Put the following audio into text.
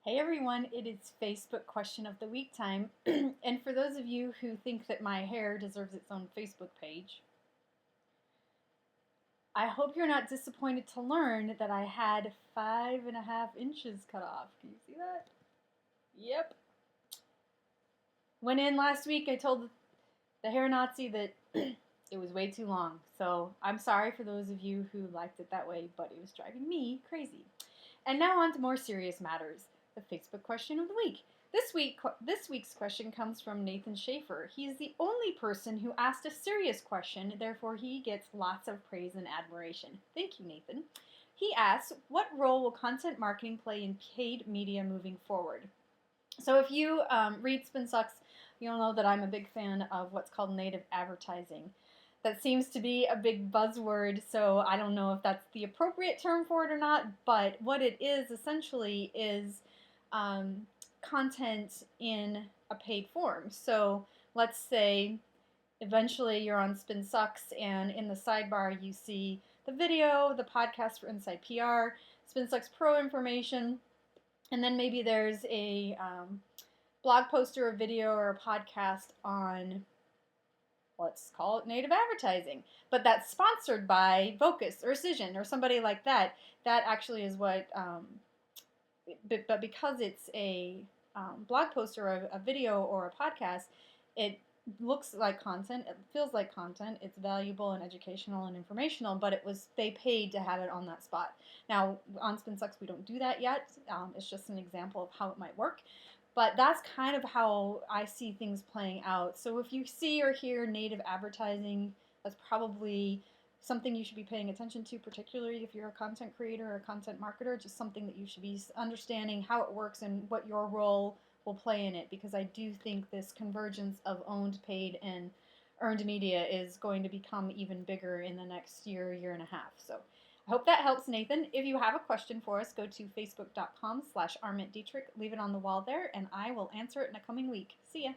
Hey everyone, it is Facebook question of the week time. And for those of you who think that my hair deserves its own Facebook page, I hope you're not disappointed to learn that I had 5.5 inches cut off. Can you see that? Yep. Went in last week, I told the hair Nazi that it was way too long. So I'm sorry for those of you who liked it that way, but it was driving me crazy. And now on to more serious matters. The Facebook question of the week. This week's question comes from Nathan Schaefer. He's the only person who asked a serious question, therefore he gets lots of praise and admiration. Thank you, Nathan. He asks, what role will content marketing play in paid media moving forward? So if you read Spin Sucks, you'll know that I'm a big fan of what's called native advertising. That seems to be a big buzzword, so I don't know if that's the appropriate term for it or not, but what it is essentially is content in a paid form. So let's say eventually you're on Spin Sucks and in the sidebar you see the video, the podcast for Inside PR, Spin Sucks Pro information, and then maybe there's a blog post or a video or a podcast on, let's call it native advertising, but that's sponsored by Vocus or Cision or somebody like that. That actually is what, but because it's a blog post or a video or a podcast, it looks like content, it feels like content, it's valuable and educational and informational, but they paid to have it on that spot. Now on Spin Sucks we don't do that yet. It's just an example of how it might work. But that's kind of how I see things playing out. So if you see or hear native advertising, that's probably something you should be paying attention to, particularly if you're a content creator or a content marketer, just something that you should be understanding how it works and what your role will play in it, because I do think this convergence of owned, paid, and earned media is going to become even bigger in the next year, year and a half. So I hope that helps, Nathan. If you have a question for us, go to facebook.com/armintdietrich, leave it on the wall there, and I will answer it in a coming week. See ya.